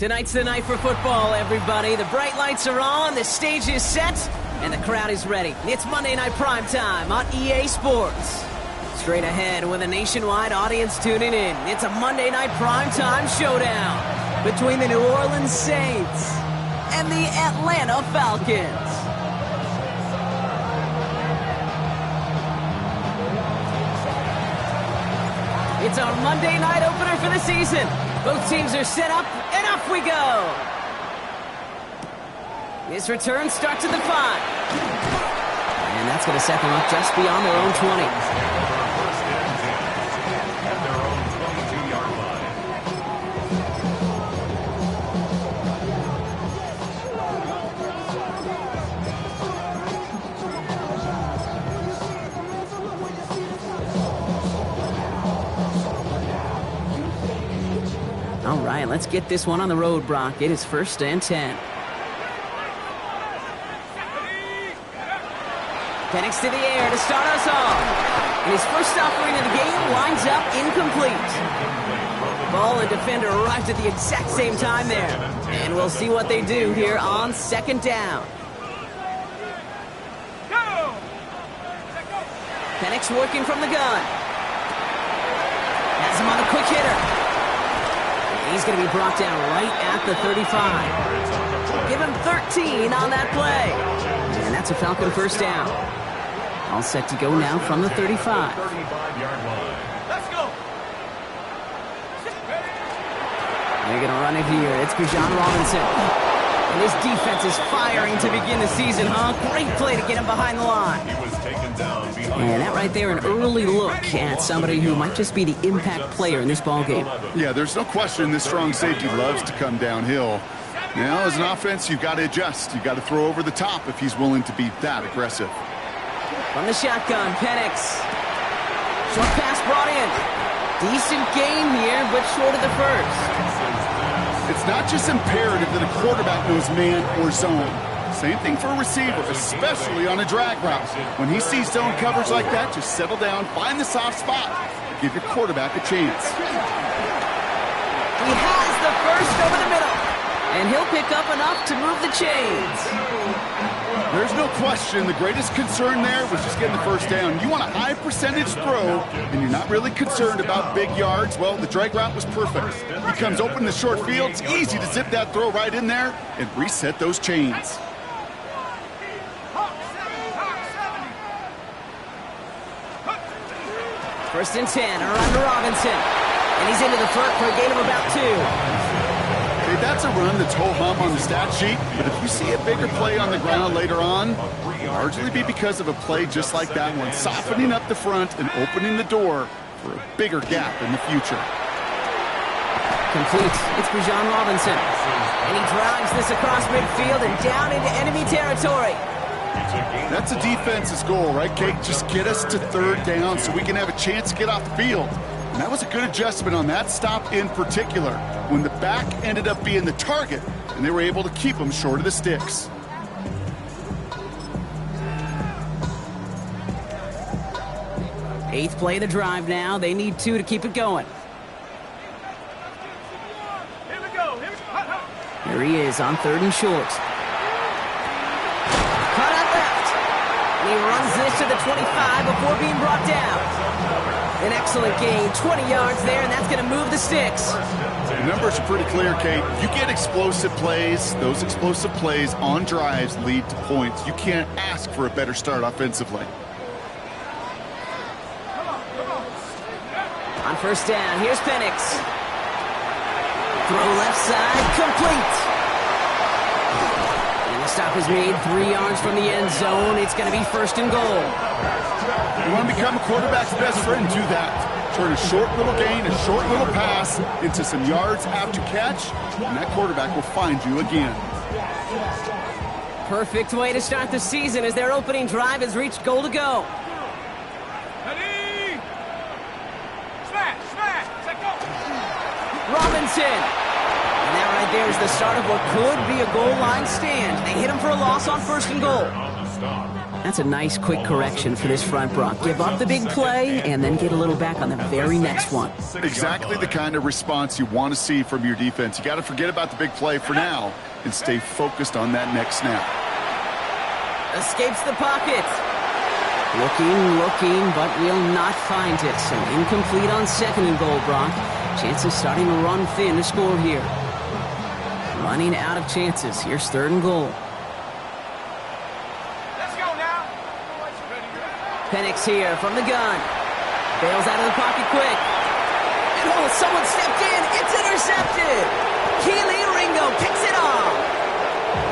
Tonight's the night for football, everybody. The bright lights are on, the stage is set, and the crowd is ready. It's Monday Night Primetime on EA Sports. Straight ahead with a nationwide audience tuning in. It's a Monday Night Primetime showdown between the New Orleans Saints and the Atlanta Falcons. It's our Monday night opener for the season. Both teams are set up, and off we go. This return starts at the 5. And that's going to set them up just beyond their own 20. All right, let's get this one on the road, Brock. It is 1st and 10. Penix to the air to start us off. And his first offering of the game winds up incomplete. Ball and defender arrived at the exact same time there. And we'll see what they do here on 2nd down. Penix working from the gun. Has him on a quick hitter. He's going to be brought down right at the 35. Give him 13 on that play. And that's a Falcon first down. All set to go now from the 35. Let's go. They're going to run it here. It's Bijan Robinson. And his defense is firing to begin the season, huh? Great play to get him behind the line. And that right there, an early look at somebody who might just be the impact player in this ballgame. Yeah, there's no question this strong safety loves to come downhill. Now, as an offense, you've got to adjust. You've got to throw over the top if he's willing to be that aggressive. From the shotgun, Penix. Short pass brought in. Decent game here, but short of the first. It's not just imperative that a quarterback knows man or zone. Same thing for a receiver, especially on a drag route. When he sees zone coverage like that, just settle down, find the soft spot, give your quarterback a chance. He has the first over the middle, and he'll pick up enough to move the chains. There's no question the greatest concern there was just getting the first down. You want a high percentage throw, and you're not really concerned about big yards. Well, the drag route was perfect. He comes open in the short field. It's easy to zip that throw right in there and reset those chains. First and 10, around to Robinson. And he's into the front for a gain of about 2. Hey, that's a run that's ho-hum on the stat sheet, but if you see a bigger play on the ground later on, it'll largely be because of a play just like that one, softening up the front and opening the door for a bigger gap in the future. Complete. It's Bijan Robinson. And he drives this across midfield and down into enemy territory. That's a defense's goal, right, Kate? Just get us to 3rd down so we can have a chance to get off the field. And that was a good adjustment on that stop in particular, when the back ended up being the target, and they were able to keep him short of the sticks. Eighth play of the drive now. They need 2 to keep it going. Here he is on 3rd and short. Cut out left. And he runs this to the 25 before being brought down. An excellent gain, 20 yards there, and that's going to move the sticks. The numbers are pretty clear, Kate. You get explosive plays. Those explosive plays on drives lead to points. You can't ask for a better start offensively. On first down, here's Penix. Throw left side, complete. And the stop is made 3 yards from the end zone. It's going to be 1st and goal. You want to become a quarterback's best friend, do that. Turn a short little gain, a short little pass into some yards after catch, and that quarterback will find you again. Perfect way to start the season as their opening drive has reached goal to go. Ready? Smash! Robinson. And that right there is the start of what could be a goal line stand. They hit him for a loss on 1st and goal. That's a nice quick correction for this front, Brock. Give up the big play and then get a little back on the very next one. Exactly the kind of response you want to see from your defense. You got to forget about the big play for now and stay focused on that next snap. Escapes the pocket. Looking, but will not find it. So incomplete on 2nd and goal, Brock. Chances starting to run thin to score here. Running out of chances. Here's 3rd and goal. Let's go now. Penix here from the gun. Bails out of the pocket quick. And someone stepped in. It's intercepted. Keely Ringo picks it off.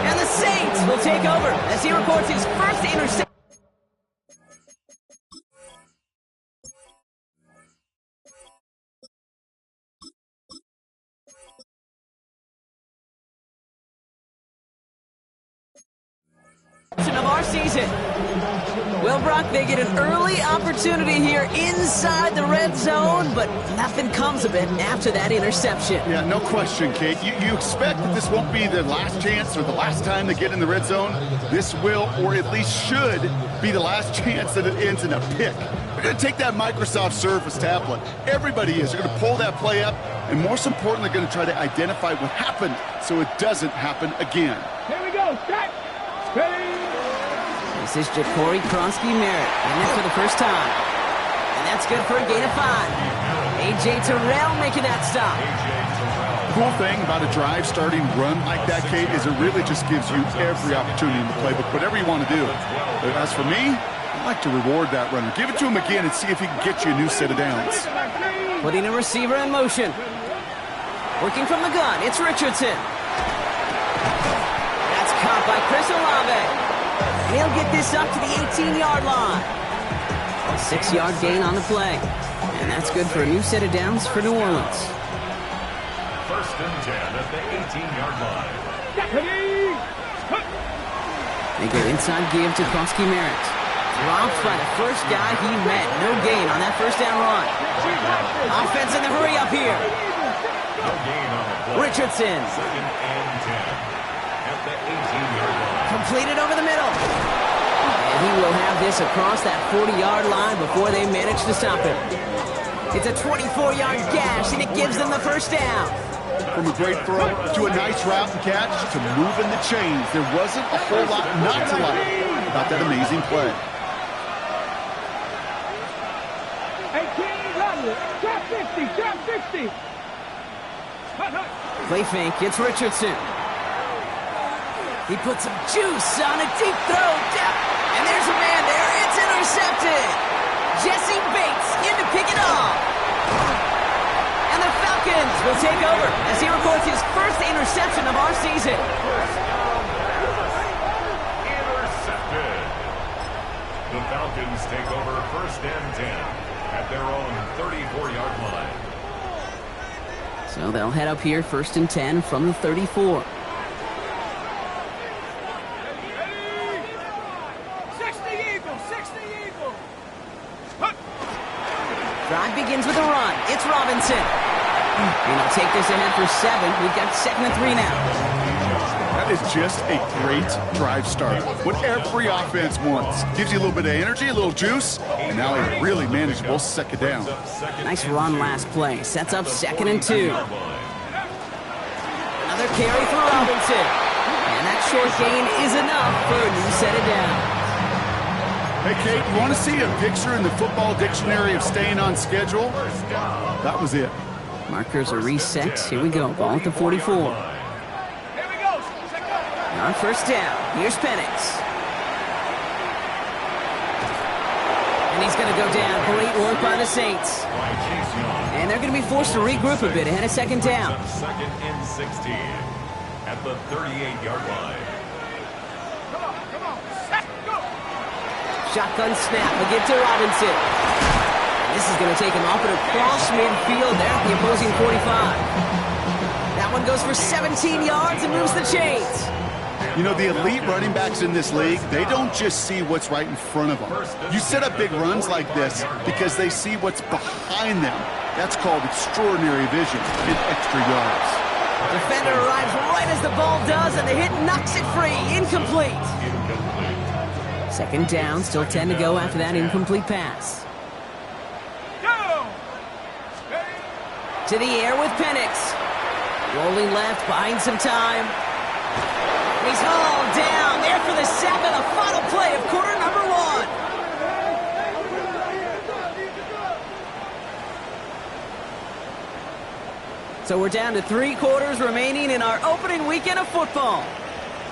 And the Saints will take over as he records his first interception. Of our season. Well, Brock, they get an early opportunity here inside the red zone, but nothing comes of it after that interception. Yeah, no question, Kate. You expect that this won't be their last chance or the last time they get in the red zone. This will, or at least should, be the last chance that it ends in a pick. They're going to take that Microsoft Surface tablet. Everybody is. They're going to pull that play up, and most importantly, they're going to try to identify what happened so it doesn't happen again. Here we go. Set. Ready. This is Ja'Cory Kronsky-Merritt, and it for the first time. And that's good for a gain of 5. A.J. Terrell making that stop. Cool thing about a drive starting run like that, Kate, is it really just gives you every opportunity in the playbook, whatever you want to do. But as for me, I like to reward that runner. Give it to him again and see if he can get you a new set of downs. Putting a receiver in motion. Working from the gun, it's Richardson. That's caught by Chris Olave. He'll get this up to the 18-yard line. A 6-yard gain on the play. And that's good for a new set of downs for New Orleans. 1st and 10 at the 18-yard line. They go inside give to Kronsky-Merritt. Dropped by the first guy he met. No gain on that 1st down run. Offense in the hurry up here. No gain on the play. Richardson. 2nd and 10 at the 18-yard line. Completed over the middle. And he will have this across that 40-yard line before they manage to stop him. It's a 24-yard gash, and it gives them the 1st down. From a great throw to a nice route and catch to moving the chains, there wasn't a whole lot not to like about that amazing play. Hey, King, drop 50, drop 60. Play fake, it's Richardson. He puts some juice on a deep throw. And there's a man there. It's intercepted. Jesse Bates in to pick it off. And the Falcons will take over as he records his first interception of our season. Intercepted. The Falcons take over 1st and 10 at their own 34-yard line. So they'll head up here 1st and 10 from the 34. Drive begins with a run. It's Robinson. And he'll take this ahead for 7. We've got 2nd and 3 now. That is just a great drive start. What every offense wants. Gives you a little bit of energy, a little juice, and now a really manageable 2nd down. Nice run last play. Sets up 2nd and 2. Another carry for Robinson. And that short gain is enough for a new set of downs. Hey, Kate, you want to see a picture in the football dictionary of staying on schedule? That was it. Markers are reset. Here we go. Ball at the 44. Here we go. On 1st down, here's Penix. And he's going to go down. Great work by the Saints. And they're going to be forced to regroup a bit ahead of 2nd down. 2nd and 16 at the 38-yard line. Shotgun snap. We'll get to Robinson. This is going to take him off it across midfield there at the opposing 45. That one goes for 17 yards and moves the chains. You know, the elite running backs in this league, they don't just see what's right in front of them. You set up big runs like this because they see what's behind them. That's called extraordinary vision and extra yards. Defender arrives right as the ball does, and the hit knocks it free. Incomplete. Second down, still 10 to go after that incomplete pass. To the air with Penix. Rolling left, buying some time. He's hauled down there for the sack on the final play of quarter number 1. So we're down to 3 quarters remaining in our opening weekend of football.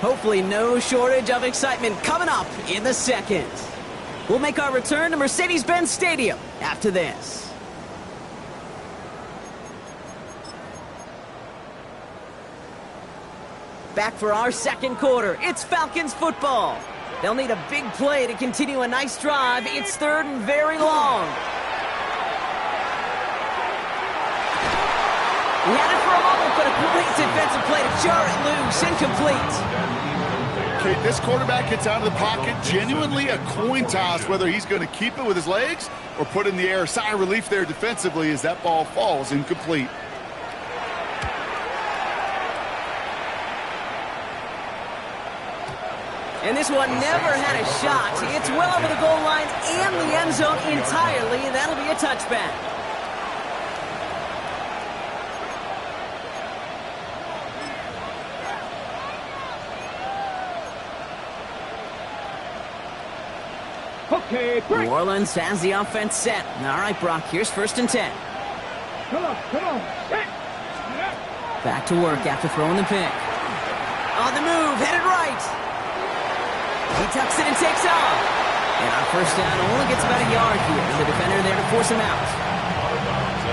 Hopefully no shortage of excitement coming up in the second. We'll make our return to Mercedes-Benz Stadium after this. Back for our second quarter. It's Falcons football. They'll need a big play to continue a nice drive. It's third and very long. He had it for a moment, but a great defensive play to jar it loose. Incomplete. Okay, this quarterback gets out of the pocket. Genuinely a coin toss whether he's going to keep it with his legs or put it in the air. Sigh of relief there defensively as that ball falls incomplete. And this one never had a shot. It's well over the goal line and the end zone entirely, and that'll be a touchback. Okay, break. New Orleans has the offense set. All right, Brock, here's 1st and 10. Come on. Set. Back to work after throwing the pick. On the move, headed right. He tucks it and takes off. And our first down only gets about a yard here. The defender there to force him out.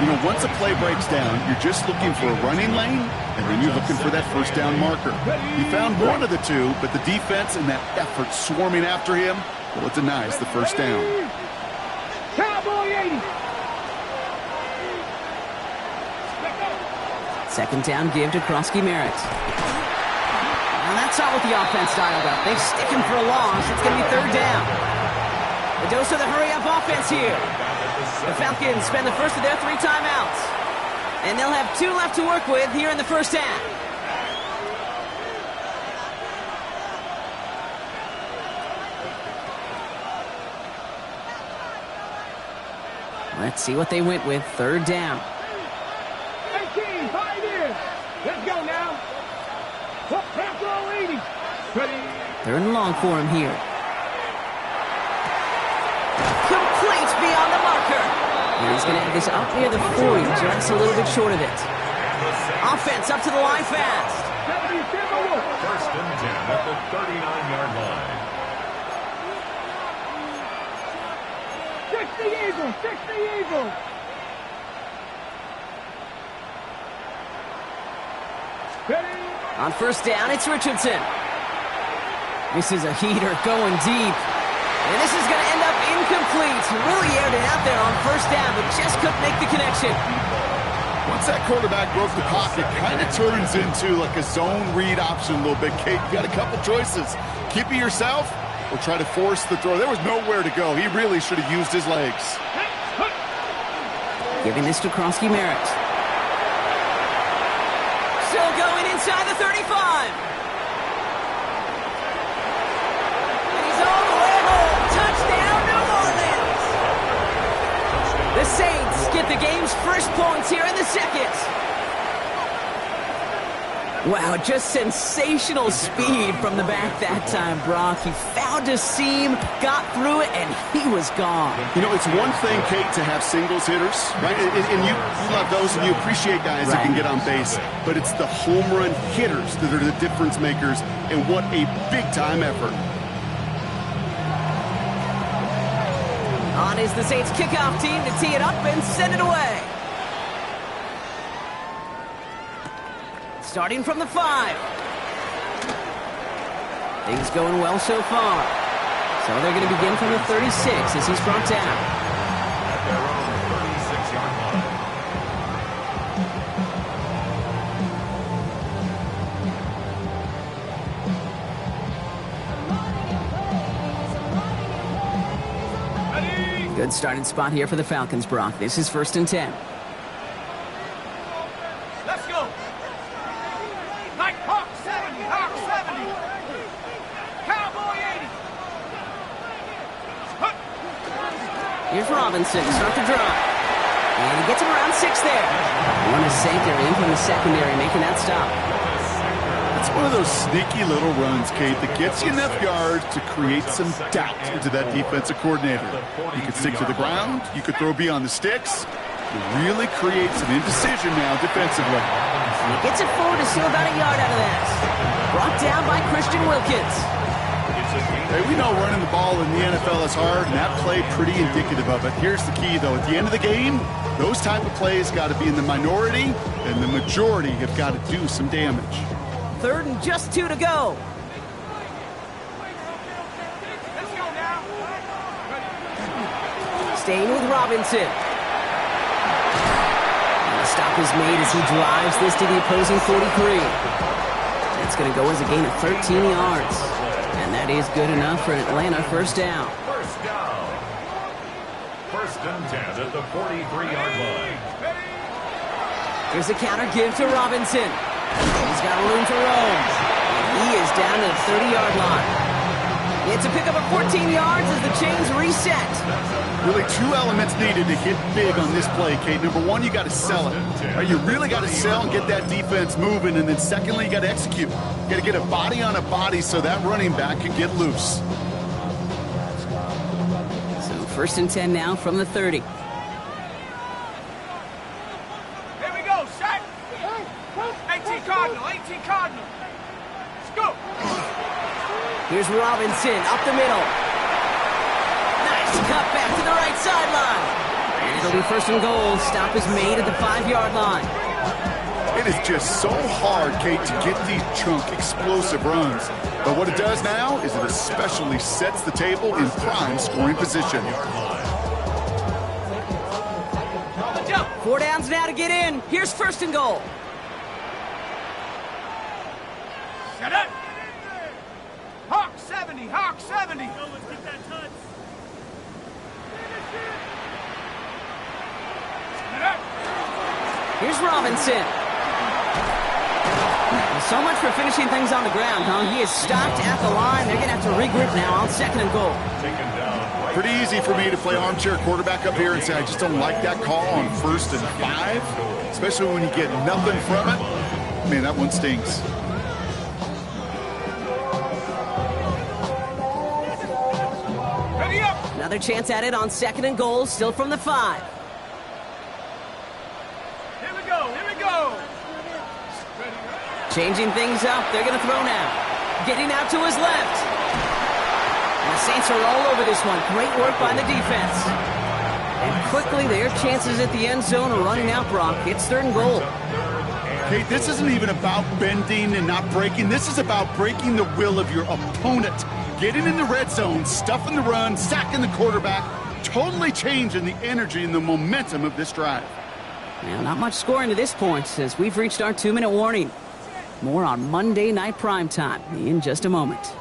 You know, once a play breaks down, you're just looking for a running lane, and then you're looking for that first down marker. He found one of the two, but the defense and that effort swarming after him, well, it denies the first down. Cowboy 80. Second down give to Krosky Merritt. And that's not what the offense dialed up. They stick him for a loss. It's going to be third down. The dose of the hurry-up offense here. The Falcons spend the first of their 3 timeouts. And they'll have 2 left to work with here in the first half. Let's see what they went with. Third down. 18, 5 in. Let's go now. Bravo 80. Ready. Third and long for him here. Complete beyond the marker. And he's going to have this up near the 40, just a little bit short of it. Offense up to the line fast. 1st and 10 at the 39-yard line. 60 Eagles, 60 Eagles. Ready. On first down, it's Richardson. This is a heater going deep. And this is going to end up incomplete. Really aired it out there on first down, but just couldn't make the connection. Once that quarterback broke the pocket, kind of turns into like a zone read option a little bit. Kate, you got a couple choices. Keep it yourself or try to force the throw. There was nowhere to go. He really should have used his legs. Giving this to Krosky Merritt. Still going inside the 35. And he's all the way home. Touchdown, New Orleans. The Saints get the game's first points here in the second. Wow, just sensational speed from the back that time, Brock. He found a seam, got through it, and he was gone. You know, it's one thing, Kate, to have singles hitters, right? And you love those, and you appreciate guys that can get on base. But it's the home run hitters that are the difference makers, and what a big-time effort. On is the Saints kickoff team to tee it up and send it away. Starting from the 5. Things going well so far. So they're going to begin from the 36 as he's brought down. At their own 36-yard line. Good starting spot here for the Falcons, Brock. This is 1st and 10. Let's go. Like Hawk 70, Hawk 70. Cowboy 80. Here's Robinson to start the drive. And he gets him around 6 there. One to Sanker in from the secondary, making that stop. It's one of those sneaky little runs, Kate, that gets you enough yards to create some doubt into that defensive coordinator. You could stick to the ground. You could throw beyond the sticks. It really creates an indecision now defensively. And he gets it forward to steal about a yard out of that. Brought down by Christian Wilkins. Hey, we know running the ball in the NFL is hard, and that play pretty indicative of it. Here's the key, though. At the end of the game, those type of plays got to be in the minority, and the majority have got to do some damage. 3rd and just 2 to go. Let's go now. Staying with Robinson. And the stop is made as he drives this to the opposing 43. That's going to go as a gain of 13 yards. And that is good enough for an Atlanta first down. First down. 1st and 10 at the 43-yard line. Here's the counter give to Robinson. He's got room to roam. He is down to the 30-yard line. It's a pickup of 14 yards as the chains reset. Really 2 elements needed to hit big on this play, Kate. Number 1, you got to sell it. Right, you really got to sell and get that defense moving. And then secondly, you got to execute. You got to get a body on a body so that running back can get loose. So 1st and 10 now from the 30. Here we go, set. 18 Cardinal, 18 Cardinal. Let's go. Here's Robinson up the middle. Nice cut back to the right sideline. And it'll be 1st and goal. Stop is made at the 5-yard line. It is just so hard, Kate, to get these chunk, explosive runs. But what it does now is it especially sets the table in prime scoring position. 4 downs now to get in. Here's 1st and goal. Set up. Hawk 70, Hawk 70. Here's Robinson. Well, so much for finishing things on the ground, huh? He is stopped at the line. They're going to have to regroup now on 2nd and goal. Pretty easy for me to play armchair quarterback up here and say I just don't like that call on 1st and 5, especially when you get nothing from it. Man, that one stings. Ready up. Another chance at it on 2nd and goal, still from the 5. Here we go, here we go. Changing things up. They're going to throw now. Getting out to his left. And the Saints are all over this one. Great work by the defense. And quickly, their chances at the end zone are running out, Brock. It's 3rd and goal. Okay, this isn't even about bending and not breaking. This is about breaking the will of your opponent. Getting in the red zone, stuffing the run, sacking the quarterback, totally changing the energy and the momentum of this drive. Now, not much scoring to this point as we've reached our 2-minute warning. More on Monday Night Primetime in just a moment.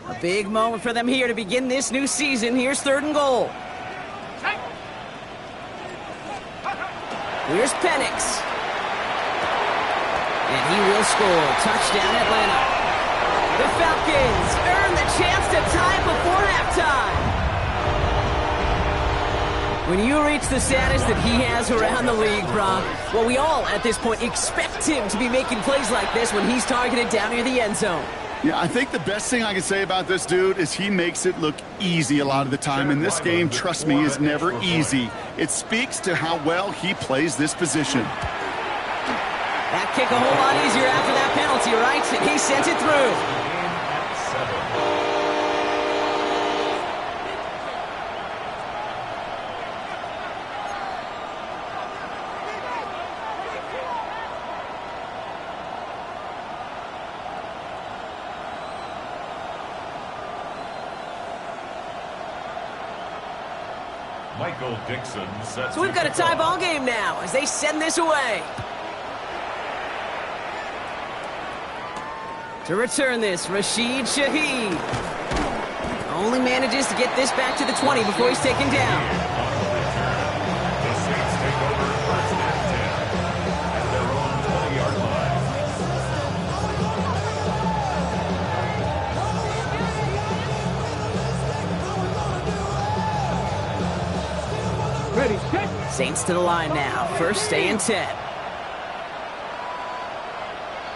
A big moment for them here to begin this new season. Here's 3rd and goal. Here's Penix. And he will score. Touchdown, Atlanta. The Falcons earn the chance to tie before halftime. When you reach the status that he has around the league, Brock, well, we all at this point expect him to be making plays like this when he's targeted down near the end zone. Yeah, I think the best thing I can say about this dude is he makes it look easy a lot of the time. And this game, trust me, is never easy. It speaks to how well he plays this position. That kick a whole lot easier after that penalty, right? And he sent it through. Michael Dixon sets. So we've got a tie ball game now as they send this away. To return this, Rashid Shaheed only manages to get this back to the 20 before he's taken down. The Saints take over 1st and 10 at their own 20-yard line. ready. Saints to the line now. First and 10.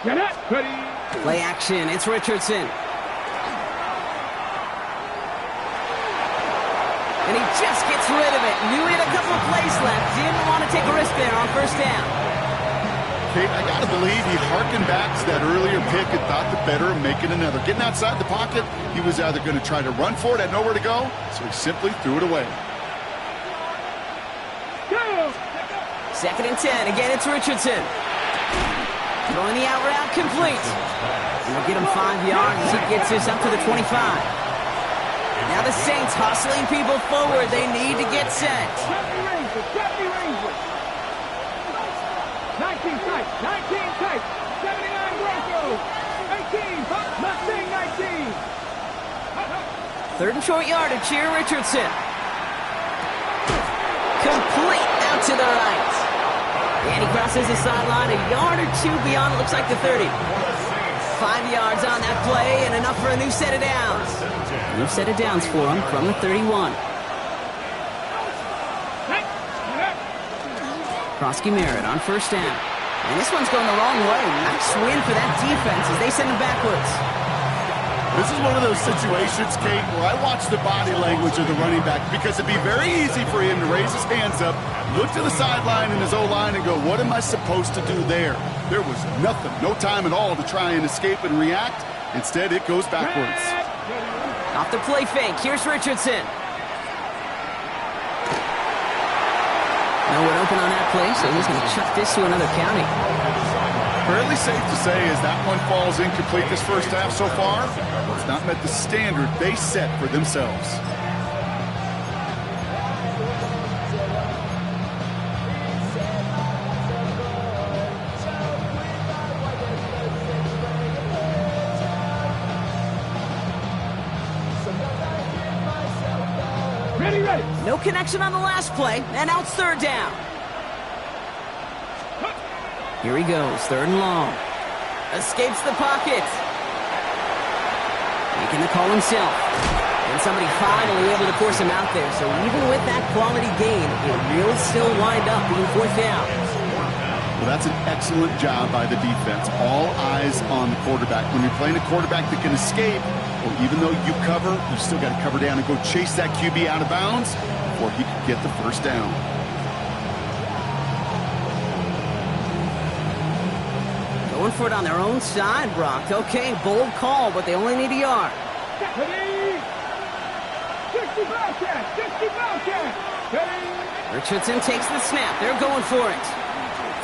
Get it. Ready. Play action. It's Richardson. And he just gets rid of it. Knew he had a couple of plays left. Didn't want to take a risk there on first down. Kate, I got to believe he harkened back to that earlier pick and thought the better of making another. Getting outside the pocket, he was either going to try to run for it, had nowhere to go, so he simply threw it away. Second and 10. Again, it's Richardson. Throwing the out route complete. And we'll get him 5 yards as he gets this up to the 25. Now the Saints hustling people forward. They need to get set. 19 tight, 19 tight, 79 Broncos, 18, Mustang 19. Third and short yardage here, Richardson. Complete out to the right. And he crosses the sideline a yard or two beyond, it looks like the 30. 5 yards on that play and enough for a new set of downs. New set of downs for him from the 31. Krosky Merritt on first down. And this one's going the wrong way. Nice win for that defense as they send him backwards. This is one of those situations, Kate, where I watch the body language of the running back because it'd be very easy for him to raise his hands up, look to the sideline in his O-line and go, what am I supposed to do there? There was nothing, no time at all to try and escape and react. Instead, it goes backwards. Off the play fake, here's Richardson. No one open on that play, so he's going to chuck this to another county. Fairly safe to say as that one falls incomplete this first half so far, it's not met the standard they set for themselves. Ready. No connection on the last play, and now it's third down. Here he goes, third and long. Escapes the pocket. Making the call himself. And somebody finally able to force him out there. So even with that quality gain, it will still wind up being fourth down. Well, that's an excellent job by the defense. All eyes on the quarterback. When you're playing a quarterback that can escape, or even though you cover, you still got to cover down and go chase that QB out of bounds before he can get the first down. Going for it on their own side, Brock. Okay, bold call, but they only need a yard. 60 Bobcat. Richardson takes the snap. They're going for it.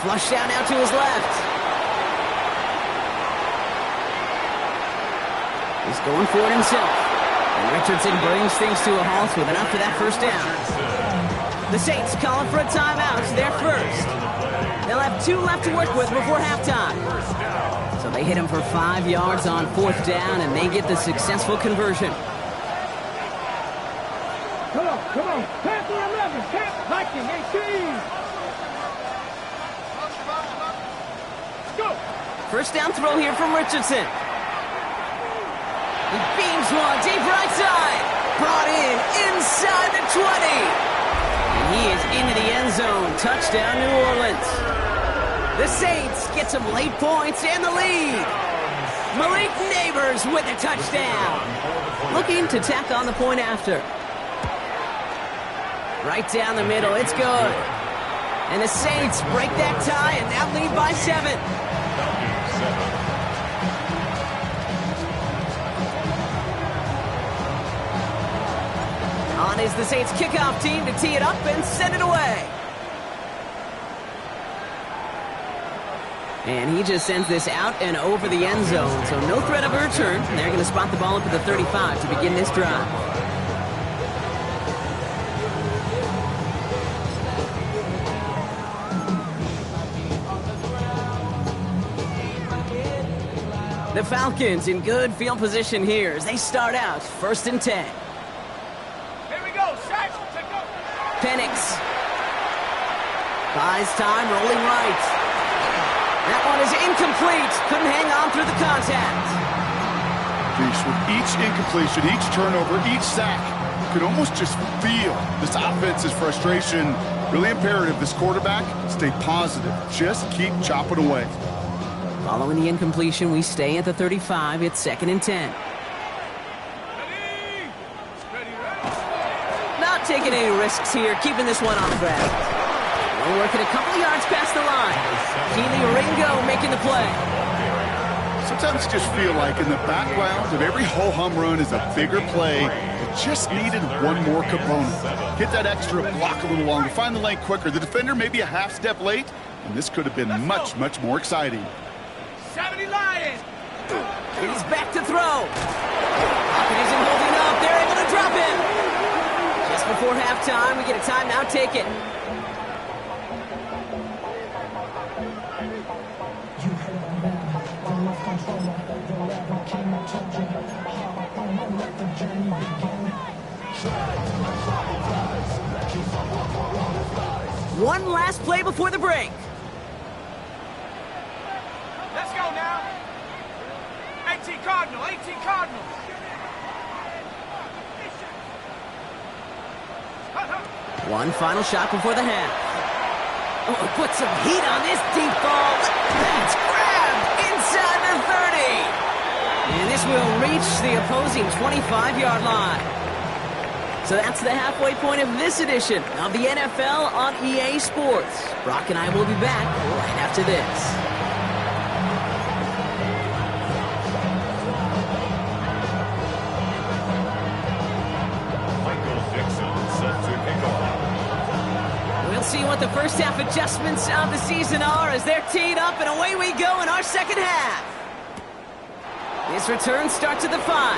Flushed out now to his left. He's going for it himself. And Richardson brings things to a halt with enough for that first down. The Saints calling for a timeout. They're first. They'll have 2 left to work with before halftime. So they hit him for 5 yards on fourth down, and they get the successful conversion. Come on. Panther 11, Viking 18. Go. First down throw here from Richardson. He beams one deep right side. Brought in inside the 20. And he is into the end zone. Touchdown, New Orleans. The Saints get some late points and the lead. Malik Neighbors with a touchdown. Looking to tack on the point after. Right down the middle. It's good. And the Saints break that tie and now lead by 7. On is the Saints kickoff team to tee it up and send it away. And he just sends this out and over the end zone, so no threat of a return. They're going to spot the ball up at the 35 to begin this drive. The Falcons in good field position here as they start out first and 10. Here we go. Shot. Penix buys time, rolling right. That one is incomplete. Couldn't hang on through the contact. With each incompletion, each turnover, each sack, can almost just feel this offense's frustration. Really imperative this quarterback stay positive. Just keep chopping away. Following the incompletion, we stay at the 35. It's 2nd and 10. Not taking any risks here, keeping this one on the ground. We're working a couple of yards past the line. Keely Ringo making the play. Sometimes you just feel like in the background of every ho-hum run is a bigger play that just needed one more component. Hit that extra block a little longer, find the lane quicker. The defender maybe a half step late, and this could have been much, much more exciting. 70 Lions! He's back to throw. Hopkins isn't holding up. They're able to drop him. Just before halftime, we get a timeout taken. One last play before the break. Let's go now. 18 Cardinal, 18 Cardinal. One final shot before the half. Oh, put some heat on this deep ball. That's grabbed inside the 30. And this will reach the opposing 25-yard line. So that's the halfway point of this edition of the NFL on EA Sports. Brock and I will be back right after this. We'll see what the first half adjustments of the season are as they're teed up, and away we go in our second half. This return starts at the 5.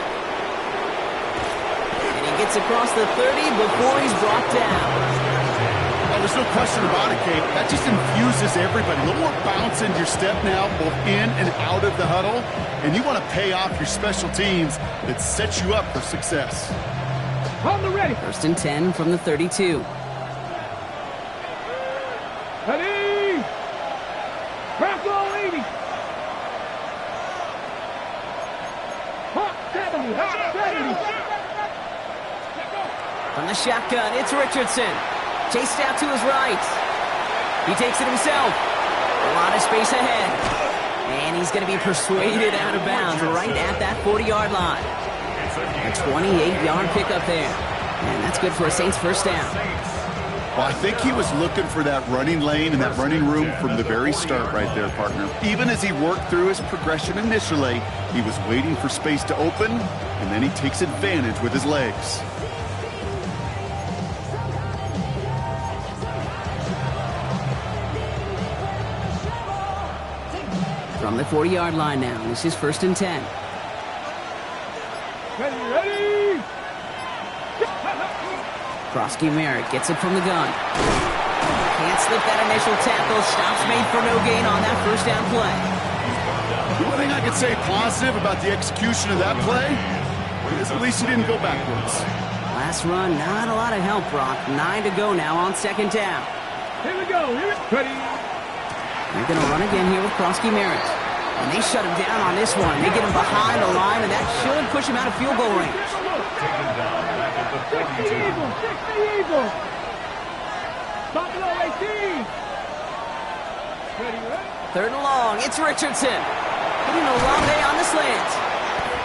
And he gets across the 30 before he's brought down. Well, there's no question about it, Kate. That just infuses everybody. A little more bounce into your step now, both in and out of the huddle. And you want to pay off your special teams that sets you up for success. On the ready. 1st and 10 from the 32. Ready! Bronco 80! Hot 70! Hot 70! From the shotgun, it's Richardson. Chased out to his right. He takes it himself. A lot of space ahead. And he's going to be persuaded out of bounds right at that 40-yard line. A 28-yard pickup there. And that's good for a Saints first down. Well, I think he was looking for that running lane and that running room from the very start right there, partner. Even as he worked through his progression initially, he was waiting for space to open, and then he takes advantage with his legs. From the 40-yard line now, this is 1st and 10. Ready! Krosky Merritt gets it from the gun. Can't slip that initial tackle. Stops made for no gain on that first down play. The one thing I could say positive about the execution of that play is at least he didn't go backwards. Last run, not a lot of help, Brock. 9 to go now on 2nd down. Here we go. Ready! They're going to run again here with Krosky Merritt. And they shut him down on this one. They get him behind the line, and that should push him out of field goal range. Taken down back at the 42. 60 Eagles! Buffalo 18! Ready? 3rd and long, it's Richardson. Putting Olave on the slant.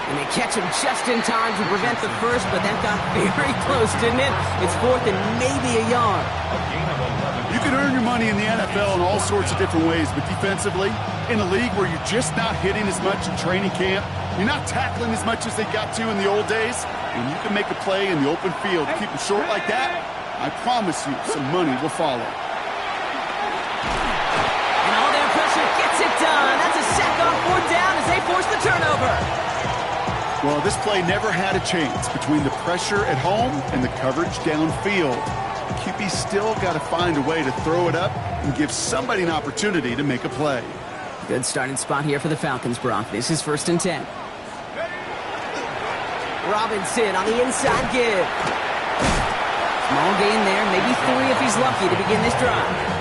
And they catch him just in time to prevent the first, but that got very close, didn't it? It's 4th and maybe a yard. A gain of 11. You can earn your money in the NFL in all sorts of different ways, but defensively, in a league where you're just not hitting as much in training camp, you're not tackling as much as they got to in the old days, when you can make a play in the open field, keep them short like that, I promise you some money will follow. And all their pressure gets it done. That's a sack on 4th down as they force the turnover. Well, this play never had a chance between the pressure at home and the coverage downfield. The QB still got to find a way to throw it up and give somebody an opportunity to make a play. Good starting spot here for the Falcons, Brock. This is 1st and 10. Robinson on the inside give. Small gain there, maybe 3 if he's lucky to begin this drive.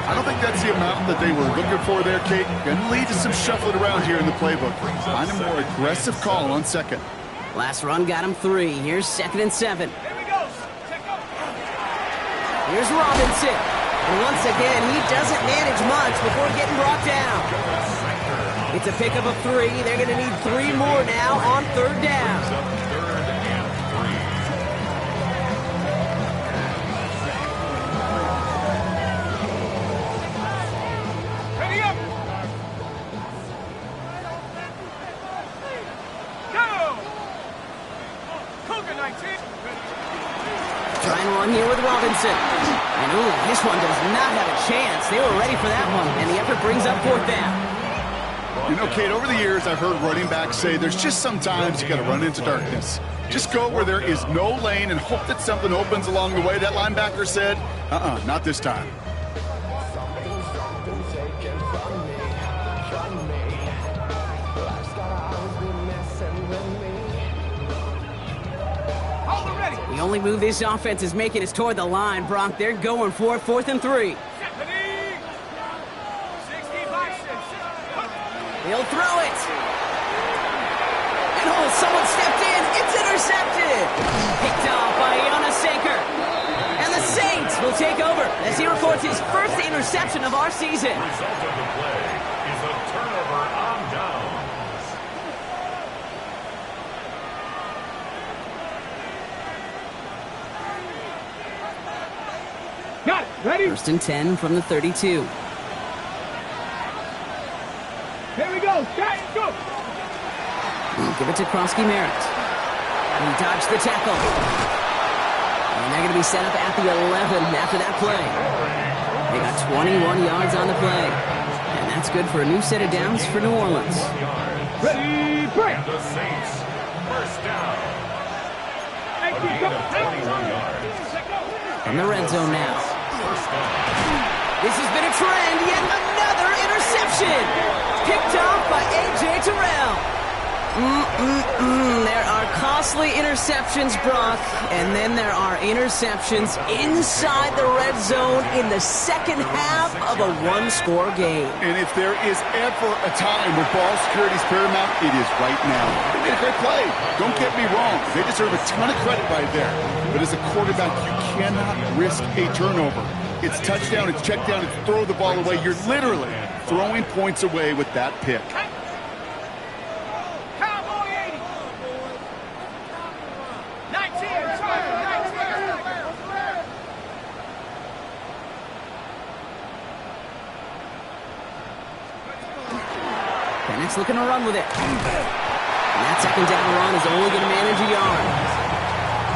I don't think that's the amount that they were looking for there, Kate. Going to lead to some shuffling around here in the playbook. Find a more aggressive call on 2nd. Last run got him 3. Here's 2nd and 7. Here we go. Here's Robinson. And once again, he doesn't manage much before getting brought down. It's a pickup of 3. They're going to need 3 more now on 3rd down. Ready up. Go. Cougar 19. Trying one here with Robinson. And ooh, this one does not have a chance. They were ready for that one. And the effort brings up 4th down. You know, Kate, over the years, I've heard running backs say there's just sometimes you got to run into darkness. Just go where there is no lane and hope that something opens along the way. That linebacker said, not this time. The only move this offense is making is toward the line, Brock. They're going for it, 4th and 3. He'll throw it. And oh, someone stepped in. It's intercepted. Picked off by Saker. And the Saints will take over as he records his first interception of our season. The result of the play is a turnover on downs. Got it. Ready? 1st and 10 from the 32. Here we go. Shot. Go. Give it to Krosky Merritt. He dodged the tackle. And they're going to be set up at the 11 after that play. They got 21 yards on the play. And that's good for a new set of downs for New Orleans. Ready, break. And the Saints, first down. Hey, A gain of 21 yards. From the red zone now. First down. This has been a trend. Yet another interception. Picked off by A.J. Terrell. There are costly interceptions, Brock, and then there are interceptions inside the red zone in the second half of a one-score game. And if there is ever a time where ball security is paramount, it is right now. They made a great play. Don't get me wrong. They deserve a ton of credit right there. But as a quarterback, you cannot risk a turnover. It's touchdown, it's check down, it's throw the ball away. You're literally throwing points away with that pick. Cowboy 80. 19. Penix looking to run with it. And that second down run is only going to manage a yard.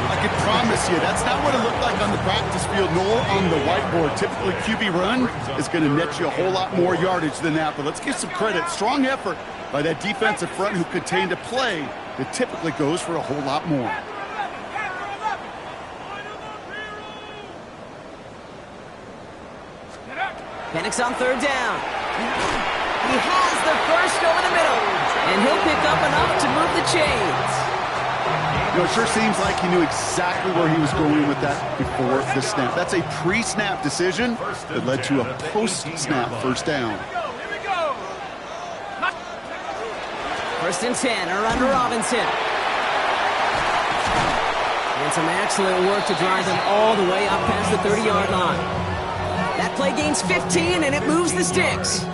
I can promise you, that's not what it looked like on the practice field nor on the whiteboard. Typically, QB run is going to net you a whole lot more yardage than that. But let's give some credit. Strong effort by that defensive front who contained a play that typically goes for a whole lot more. Penix on 3rd down. He has the first over the middle. And he'll pick up enough to move the chains. You know, it sure seems like he knew exactly where he was going with that before the snap. That's a pre-snap decision that led to a post-snap first down. Here we go. 1st and 10, around to Robinson. And some excellent work to drive them all the way up past the 30-yard line. That play gains 15, and it moves the sticks.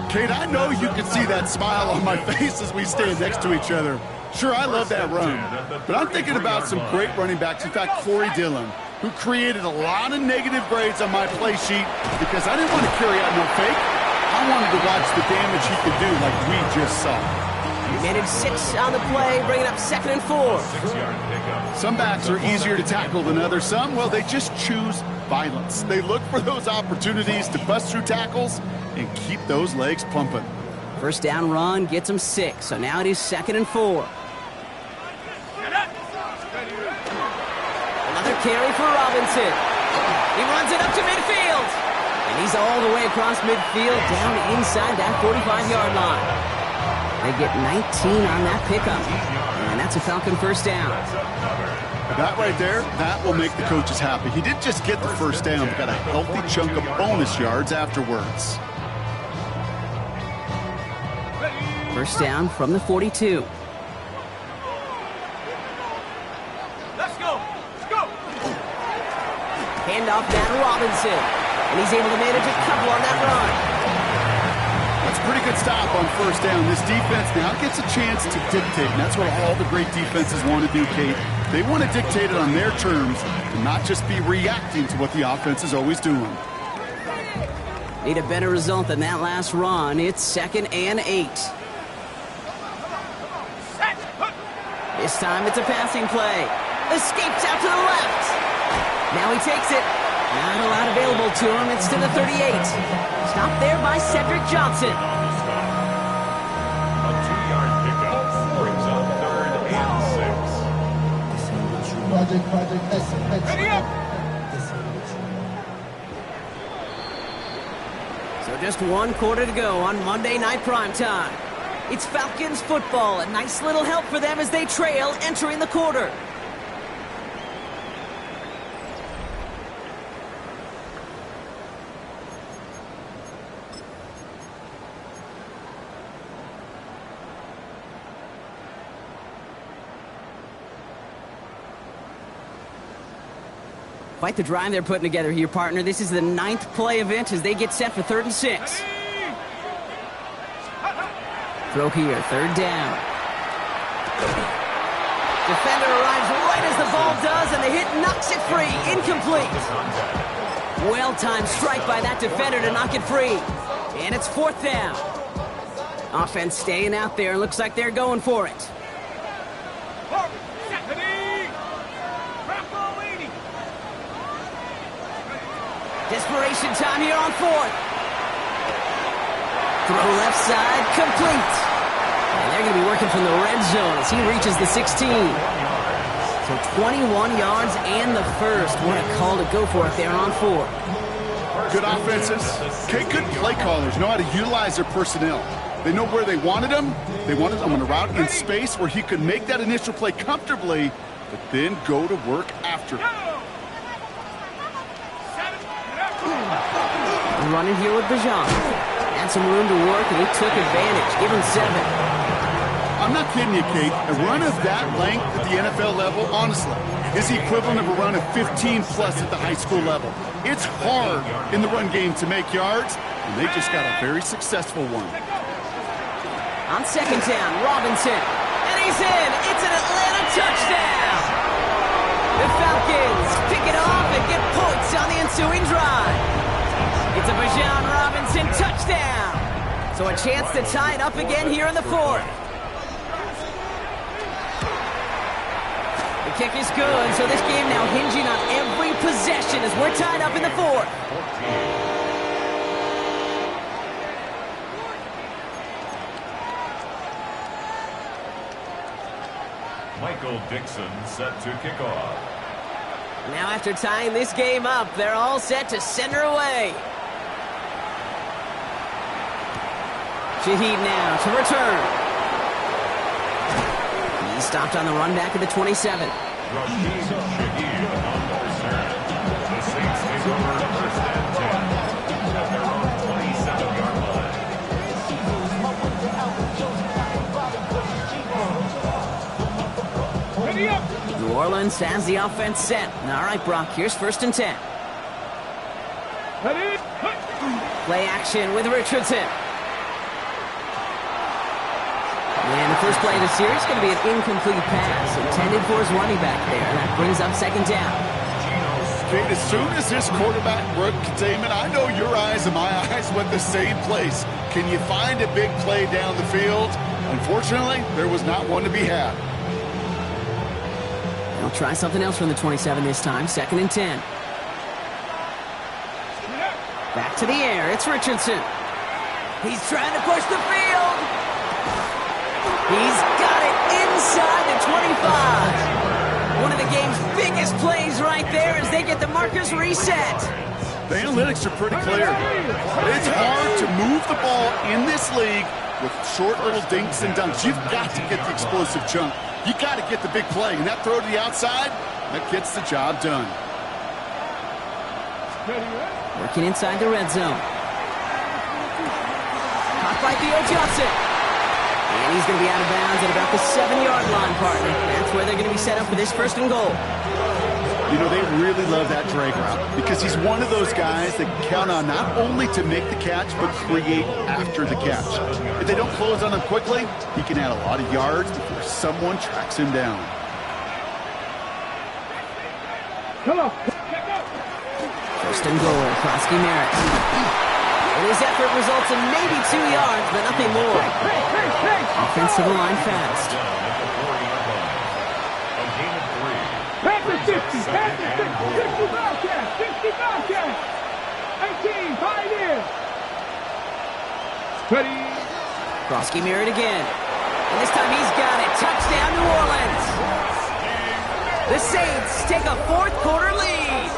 Kate, I know you can see that smile on my face as we stand next to each other. Sure, I love that run, but I'm thinking about some great running backs. In fact, Corey Dillon, who created a lot of negative grades on my play sheet because I didn't want to carry out no fake. I wanted to watch the damage he could do like we just saw. He managed 6 on the play, bringing up 2nd and 4. 6-yard pickup. Some backs are easier to tackle than others. Some, well, they just choose violence. They look for those opportunities to bust through tackles and keep those legs pumping. First down run gets him 6, so now it is 2nd and 4. Another carry for Robinson. He runs it up to midfield. And he's all the way across midfield down inside that 45-yard line. They get 19 on that pickup. And that's a Falcon first down. That right there, that will make the coaches happy. He didn't just get the first down, but got a healthy chunk of bonus yards afterwards. First down from the 42. Hand off Matt Robinson. And he's able to manage a couple on that run. That's a pretty good stop on first down. This defense now gets a chance to dictate, and that's what all the great defenses want to do, Kate. They want to dictate it on their terms and not just be reacting to what the offense is always doing. Need a better result than that last run. It's 2nd and 8. This time it's a passing play. Escapes out to the left. Now he takes it. Not a lot available to him. It's to the 38. Stopped there by Cedric Johnson. A 2-yard pickup brings up 3rd and 6. Ready up! So just 1 quarter to go on Monday Night Primetime. It's Falcons football. A nice little help for them as they trail entering the quarter. Quite the drive they're putting together here, partner. This is the 9th play event as they get set for 3rd and 6. Throw here, 3rd down. Defender arrives right as the ball does, and the hit knocks it free. Incomplete. Well-timed strike by that defender to knock it free. And it's 4th down. Offense staying out there. Looks like they're going for it. Desperation time here on 4th. Throw left side, complete. And they're going to be working from the red zone as he reaches the 16. So 21 yards and the first. What a call to go for it there on 4. Good offenses. Okay, good play callers know how to utilize their personnel. They know where they wanted him. They wanted him on a route in space where he could make that initial play comfortably, but then go to work after. Running here with Bajan. Had some room to work, and he took advantage. Give him 7. I'm not kidding you, Kate. A run of that length at the NFL level, honestly, is the equivalent of a run of 15-plus at the high school level. It's hard in the run game to make yards, and they just got a very successful one. On 2nd down, Robinson. And he's in. It's an Atlanta touchdown. The Falcons pick it off and get points on the ensuing drive. It's a Bajan Robinson touchdown. So a chance to tie it up again here in the 4th. The kick is good, so this game now hinging on every possession as we're tied up in the 4th. Michael Dixon set to kick off. Now after tying this game up, they're all set to center away. Shaheed now to return. He's stopped on the run back at the 27. Rashid Shaheed on the return. The Saints take over 1st and 10 at their own 27-yard line. Ready up! New Orleans has the offense set. All right, Brock, here's 1st and 10. Ready? Play action with Richardson. And the first play of the series is going to be an incomplete pass intended for his running back there. And that brings up 2nd down. Kate, as soon as this quarterback broke containment, I know your eyes and my eyes went the same place. Can you find a big play down the field? Unfortunately, there was not one to be had. They'll try something else from the 27 this time. 2nd and 10. Back to the air. It's Richardson. He's trying to push the field. He's got it inside the 25. One of the game's biggest plays right there as they get the markers reset. The analytics are pretty clear. It's hard to move the ball in this league with short little dinks and dunks. You've got to get the explosive jump. You got to get the big play. And that throw to the outside, that gets the job done. Working inside the red zone. Caught by Theo Johnson. And he's going to be out of bounds at about the 7-yard line, partner. That's where they're going to be set up for this 1st and goal. You know, they really love that drag route because he's one of those guys that count on not only to make the catch, but create after the catch. If they don't close on him quickly, he can add a lot of yards before someone tracks him down. Come on. First and goal, Krosky Merritt. And his effort results in maybe 2 yards, but nothing more. Offensive line fast. Panthers 50, Panthers 50, 50 Bobcats, 50 Bobcats. 18, Pioneers. Ready. Krosky Merritt again. And this time he's got it. Touchdown, New Orleans. The Saints take a fourth-quarter lead.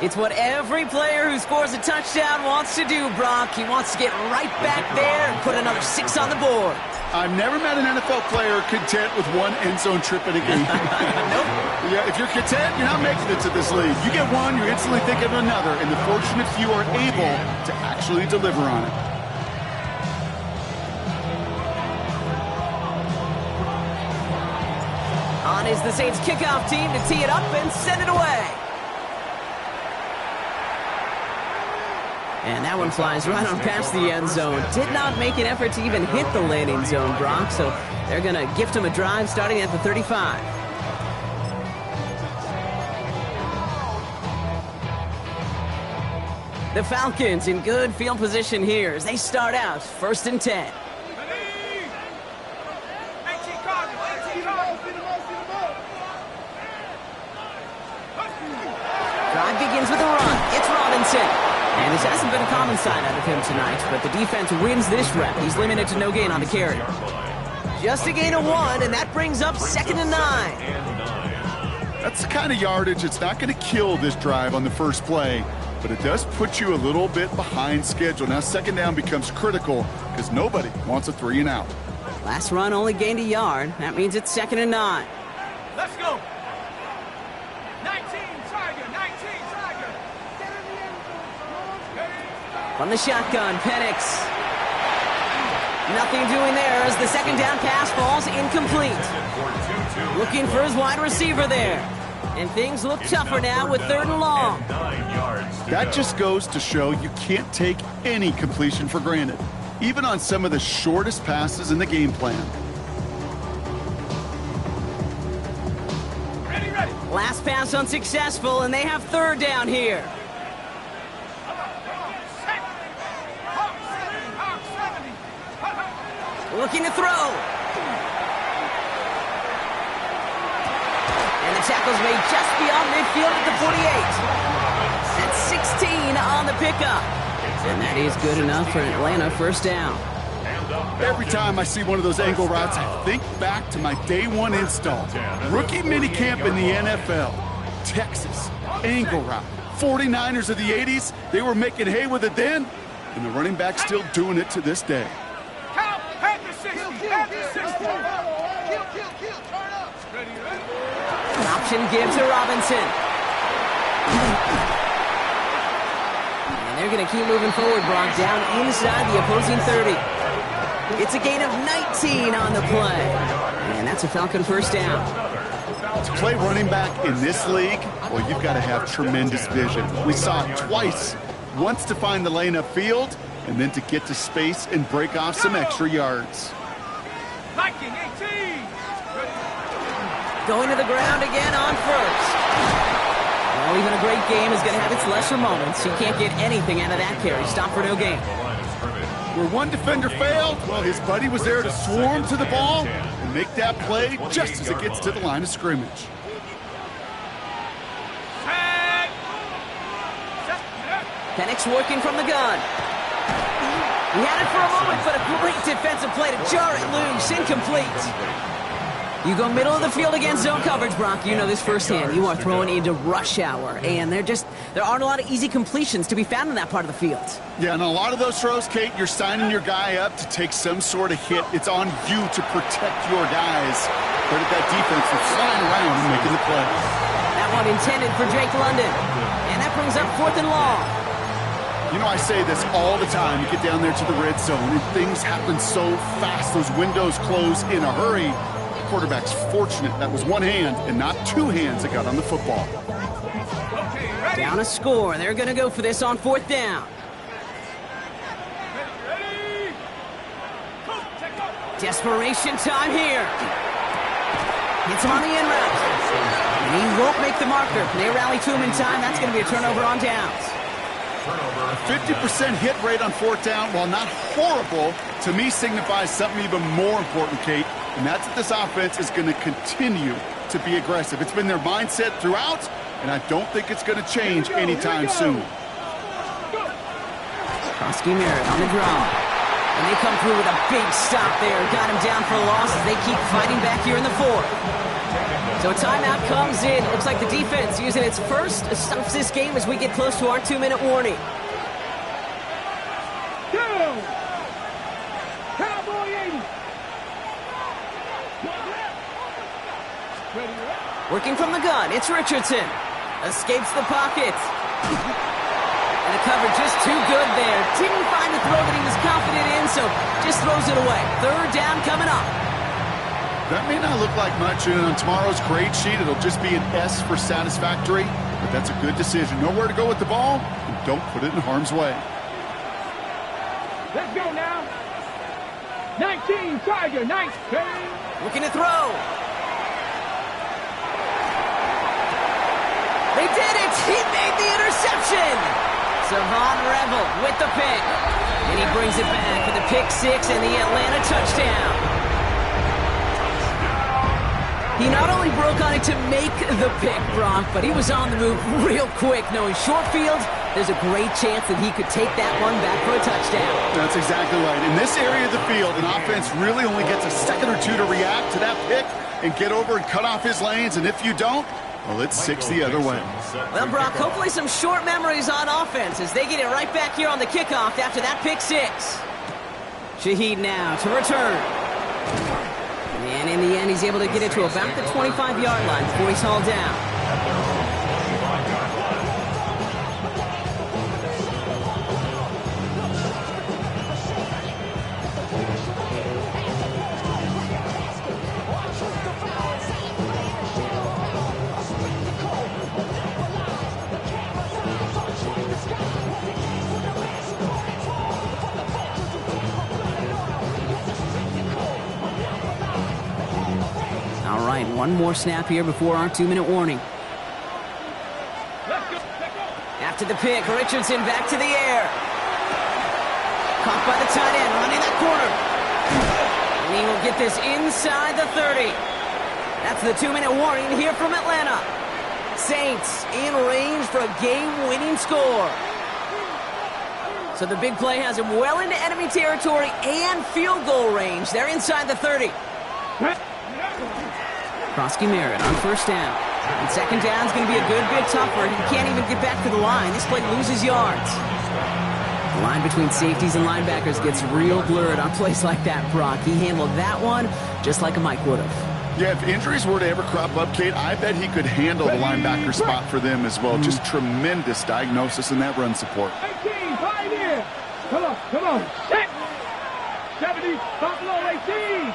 It's what every player who scores a touchdown wants to do, Brock. He wants to get right back there and put another 6 on the board. I've never met an NFL player content with one end zone trip in a game. Nope. Yeah, if you're content, you're not making it to this league. You get one, you're instantly thinking of another, and the fortunate few are able to actually deliver on it. On is the Saints kickoff team to tee it up and send it away. And that one flies right on past the end zone. Did not make an effort to even hit the landing zone, Brock, so they're going to gift him a drive starting at the 35. The Falcons in good field position here as they start out first and 10. Drive begins with a run. It's Robinson. And this hasn't been a common sign out of him tonight, but the defense wins this rep. He's limited to no gain on the carry. Just a gain of 1, and that brings up 2nd and 9. That's the kind of yardage it's not going to kill this drive on the first play, but it does put you a little bit behind schedule. Now 2nd down becomes critical because nobody wants a 3 and out. Last run only gained a yard. That means it's 2nd and 9. Let's go. 19, Tiger, 19, Tiger. From the shotgun, Penix. Nothing doing there as the 2nd down pass falls incomplete. Looking for his wide receiver there. And things look tougher now with 3rd and long. That just goes to show you can't take any completion for granted, even on some of the shortest passes in the game plan. Ready, ready. Last pass unsuccessful, and they have 3rd down here. Looking to throw. And the tackle's made just beyond midfield at the 48. That's 16 on the pickup. And that is good enough for Atlanta 1st down. Every time I see one of those angle routes, I think back to my day 1 install. Rookie minicamp in the NFL. Texas, angle route. 49ers of the 80s, they were making hay with it then, and the running back's still doing it to this day. Option give to Robinson. And they're going to keep moving forward, Brock, down inside the opposing 30. It's a gain of 19 on the play. And that's a Falcon 1st down. To play running back in this league, well, you've got to have tremendous vision. We saw it twice. Once to find the lane upfield, and then to get to space and break off some extra yards. Viking 18. Going to the ground again on 1st. Well, even a great game is going to have its lesser moments. You can't get anything out of that carry. Stop for no gain. Where one defender failed, well, his buddy was there to swarm to the ball and make that play just as it gets to the line of scrimmage. Penix working from the gun. He had it for a moment, but a great defensive play to jar it loose. Incomplete. You go middle of the field against zone coverage, Brock. You know this firsthand. You are throwing into rush hour, and there aren't a lot of easy completions to be found in that part of the field. Yeah, and a lot of those throws, Kate, you're signing your guy up to take some sort of hit. It's on you to protect your guys. Credit that defense for flying around and making the play. That one intended for Drake London, and that brings up 4th and long. You know, I say this all the time. You get down there to the red zone, and things happen so fast. Those windows close in a hurry. quarterback's fortunate that was one hand and not two hands that got on the football. Down a score. They're going to go for this on 4th down. Desperation time here. Hits him on the in route. And he won't make the marker. They rally to him in time. That's going to be a turnover on downs. A 50% hit rate on 4th down, while not horrible, to me signifies something even more important, Kate, and that's that this offense is going to continue to be aggressive. It's been their mindset throughout, and I don't think it's going to change anytime soon. Krosky Merritt on the draw. And they come through with a big stop there. Got him down for a loss as they keep fighting back here in the 4th. So a timeout comes in. Looks like the defense using its first stops this game as we get close to our 2-minute warning. Working from the gun, it's Richardson. Escapes the pocket. And the coverage just too good there. Didn't find the throw that he was confident in, so just throws it away. 3rd down coming up. That may not look like much, and on tomorrow's grade sheet, it'll just be an S for satisfactory, but that's a good decision. Nowhere to go with the ball, and don't put it in harm's way. Let's go now. 19, Tiger, 19. Looking to throw. They did it! He made the interception! Savon Revel with the pick. And he brings it back for the pick 6 and the Atlanta touchdown. He not only broke on it to make the pick, Brock, but he was on the move real quick. Knowing short field, there's a great chance that he could take that one back for a touchdown. That's exactly right. In this area of the field, an offense really only gets a second or two to react to that pick and get over and cut off his lanes. And if you don't, well, it's 6 the other way. Well, Brock, hopefully some short memories on offense as they get it right back here on the kickoff after that pick 6. Shaheed now to return. And in the end, he's able to get it to about the 25-yard line before he's hauled down. All right, one more snap here before our 2-minute warning. After the pick, Richardson back to the air. Caught by the tight end, running that corner. And he will get this inside the 30. That's the 2-minute warning here from Atlanta. Saints in range for a game-winning score. So the big play has him well into enemy territory and field goal range. They're inside the 30. Krosky Merritt on 1st down. And 2nd down is going to be a good bit tougher. He can't even get back to the line. This play loses yards. The line between safeties and linebackers gets real blurred on plays like that, Brock. He handled that one just like a Mike would have. Yeah, if injuries were to ever crop up, Kate, I bet he could handle the linebacker spot for them as well. Just tremendous diagnosis in that run support. 18, pioneer. Come on. Set. 70, Buffalo 18.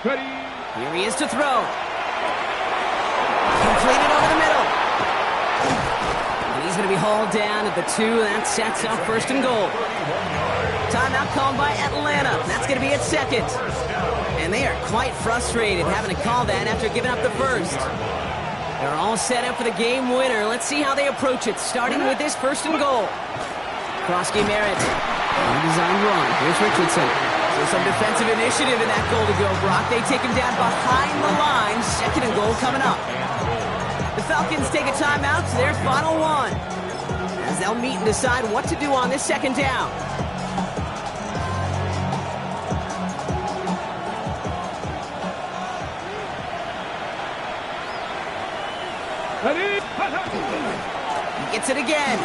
Ready. Here he is to throw. Completed over the middle. And he's going to be hauled down at the 2. That sets up 1st and goal. Timeout called by Atlanta. That's going to be its 2nd. And they are quite frustrated having to call that after giving up the 1st. They're all set up for the game winner. Let's see how they approach it, starting with this 1st and goal. Krosky Merritt. On a design run. Here's Richardson. So some defensive initiative in that goal to go, Brock. They take him down behind the line. 2nd and goal coming up. The Falcons take a timeout to their final one, as they'll meet and decide what to do on this 2nd down. He gets it again.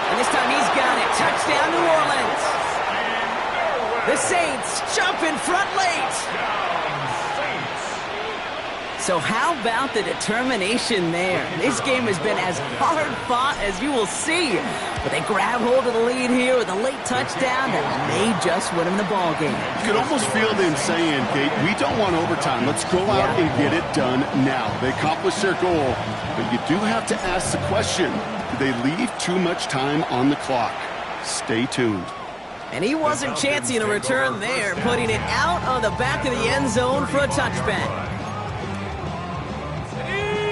And this time he's got it. Touchdown, New Orleans. The Saints jump in front late. So how about the determination there? This game has been as hard-fought as you will see. But they grab hold of the lead here with a late touchdown that may just win them the ball game. You could almost feel them saying, Kate, we don't want overtime. Let's go out and get it done now. They accomplished their goal. But you do have to ask the question, do they leave too much time on the clock? Stay tuned. And he wasn't chancing a return there, putting it out on the back of the end zone for a touchback.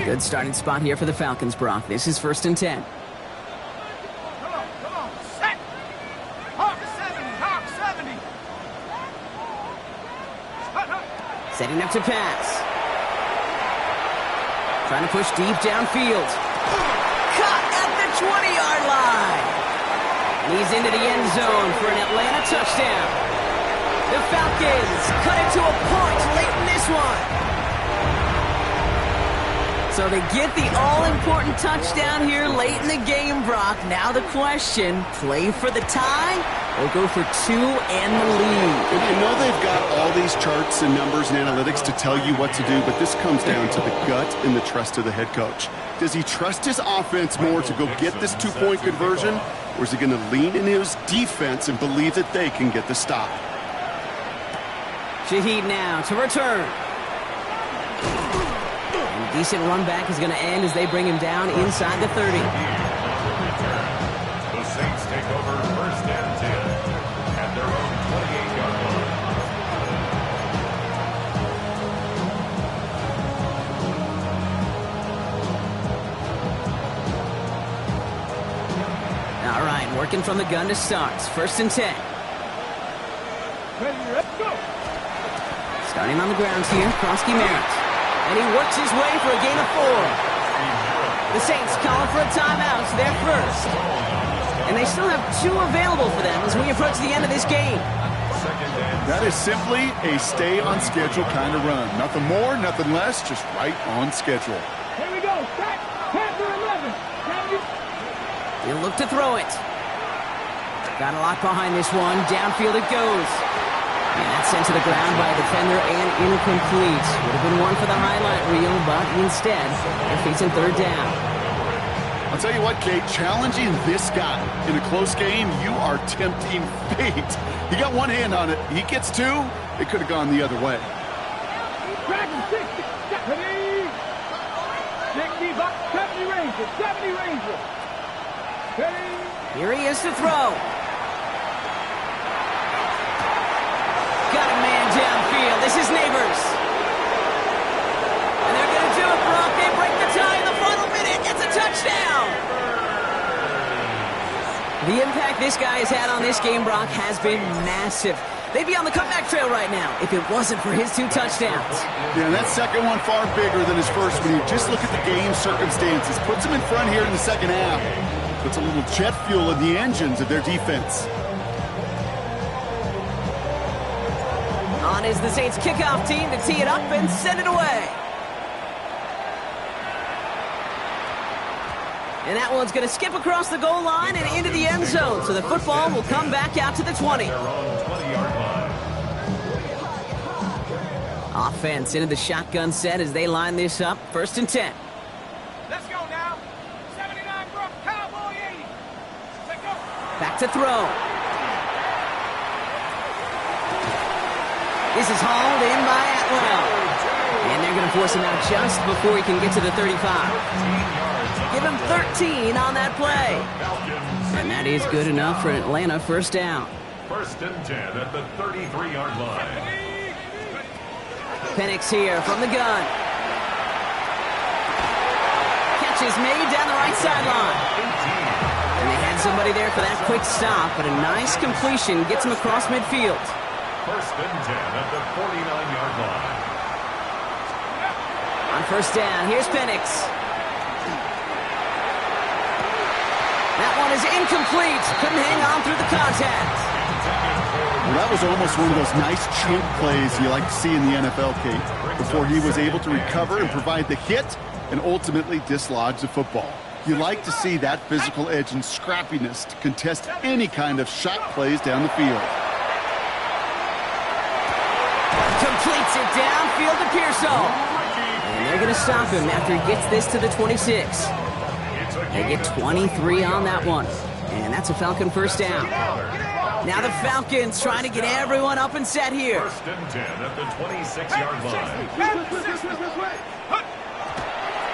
Good starting spot here for the Falcons, Brock. This is 1st and 10. Come on, set. Hawk 70. Setting up to pass. Trying to push deep downfield. Caught at the 20-yard line. And he's into the end zone for an Atlanta touchdown. The Falcons cut it to a point late in this one. So they get the all-important touchdown here late in the game, Brock. Now the question, play for the tie or go for 2 and the lead? And I know they've got all these charts and numbers and analytics to tell you what to do, but this comes down to the gut and the trust of the head coach. Does he trust his offense more to go get this 2-point conversion, or is he going to lean in his defense and believe that they can get the stop? Shaheed now to return. Decent run back is going to end as they bring him down inside the 30. The Saints take over 1st and 10 at their own 28-yard line. All right, working from the gun to start. 1st and 10. Ready, let's go. Starting on the ground here, Krosky Merritt. And he works his way for a gain of 4. The Saints calling for a timeout. They're first. And they still have 2 available for them as we approach the end of this game. That is simply a stay-on-schedule kind of run. Nothing more, nothing less, just right on schedule. Here we go. Set. Panther 11. He'll look to throw it. Got a lot behind this one. Downfield it goes. And that's sent to the ground by a defender and incomplete. Would have been one for the highlight reel, but instead, they're facing 3rd down. I'll tell you what, Kate, challenging this guy in a close game, you are tempting fate. He got one hand on it. He gets 2. It could have gone the other way. Dragon 60. Ready. 60 bucks. 70 Rangers. 70 Rangers. Ready. Here he is to throw. Got a man downfield. This is Neighbors. And they're going to do it, Brock. They break the tie in the final minute. It's a touchdown. The impact this guy has had on this game, Brock, has been massive. They'd be on the comeback trail right now if it wasn't for his 2 touchdowns. Yeah, and that second one far bigger than his first when you just look at the game circumstances. Puts him in front here in the second half. Puts a little jet fuel in the engines of their defense. On is the Saints kickoff team to tee it up and send it away. And that one's going to skip across the goal line and into the end zone. So the football will come back out to the 20. their own 20-yard line. Offense into the shotgun set as they line this up. 1st and 10. Let's go now. 79 Brook, Cowboy 80. Let's go. Back to throw. This is hauled in by Atwell. And they're going to force him out just before he can get to the 35. Give him 13 on that play. And that is good enough for an Atlanta 1st down. 1st and 10 at the 33-yard line. Penix here from the gun. Catch is made down the right sideline. And they had somebody there for that quick stop, but a nice completion gets him across midfield. 1st and 10 at the 49-yard line. On 1st down, here's Penix. That one is incomplete. Couldn't hang on through the contact. Well, that was almost one of those nice chunk plays you like to see in the NFL, Kate, before he was able to recover and provide the hit and ultimately dislodge the football. You like to see that physical edge and scrappiness to contest any kind of shot plays down the field. Completes it downfield to Pearsall. And they're going to stop him after he gets this to the 26. They get 23 on that one. And that's a Falcon first down. Now the Falcons trying to get everyone up and set here. First and 10 at the 26-yard line.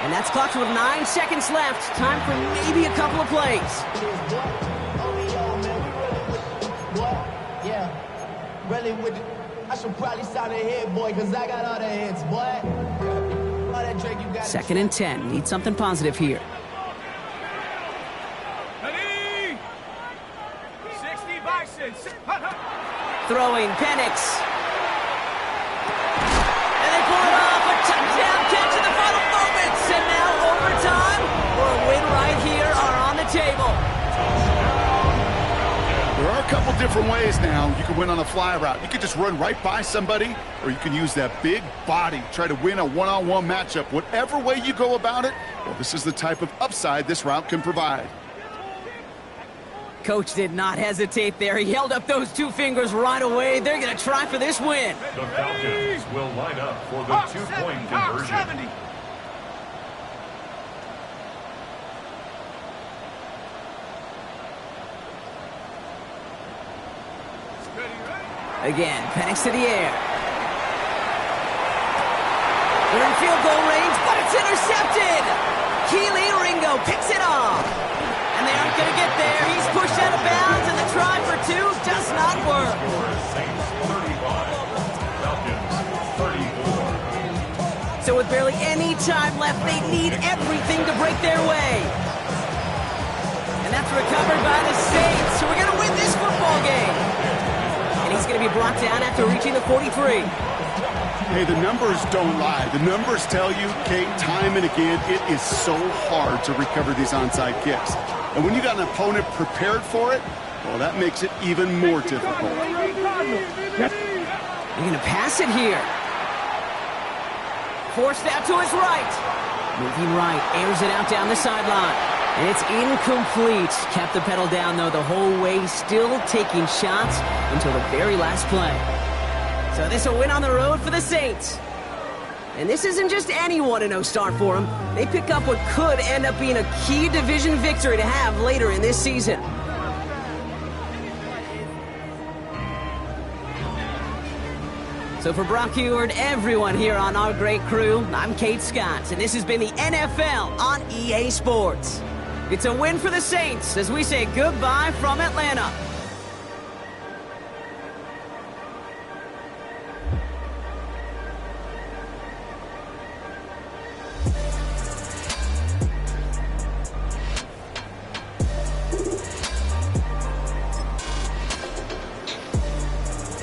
And that's clocked with 9 seconds left. Time for maybe a couple of plays. I should probably start a hit, boy, because I got all the hits, boy. All that Drake you got. 2nd and 10. Need something positive here. Ready? 60 Bison. Throwing Penix. And they pull it off. A touchdown catch in the final moments. And now overtime or a win right here are on the table. There are a couple different ways now. You can win on a fly route. You can just run right by somebody, or you can use that big body, try to win a one-on-one matchup. Whatever way you go about it, well, this is the type of upside this route can provide. Coach did not hesitate there. He held up those 2 fingers right away. They're going to try for this win. The Falcons will line up for the 2-point conversion. 70. Again, Penix to the air. They're in field goal range, but it's intercepted. Keely Ringo picks it off. And they aren't going to get there. He's pushed out of bounds, and the try for 2 does not work. Saints 35, Falcons 34. So with barely any time left, they need everything to break their way. And that's recovered by the Saints, who are going to win this football game. He's going to be brought down after reaching the 43. Hey, the numbers don't lie. The numbers tell you, Kate, time and again, it is so hard to recover these onside kicks. And when you got an opponent prepared for it, well, that makes it even more difficult. They're going to pass it here. Forced out to his right. Moving right, airs it out down the sideline. And it's incomplete. Kept the pedal down, though, the whole way, still taking shots until the very last play. So this will win on the road for the Saints. And this isn't just any 1-0 start for them. They pick up what could end up being a key division victory to have later in this season. So for Brock Eward, everyone here on our great crew, I'm Kate Scott, and this has been the NFL on EA Sports. It's a win for the Saints as we say goodbye from Atlanta.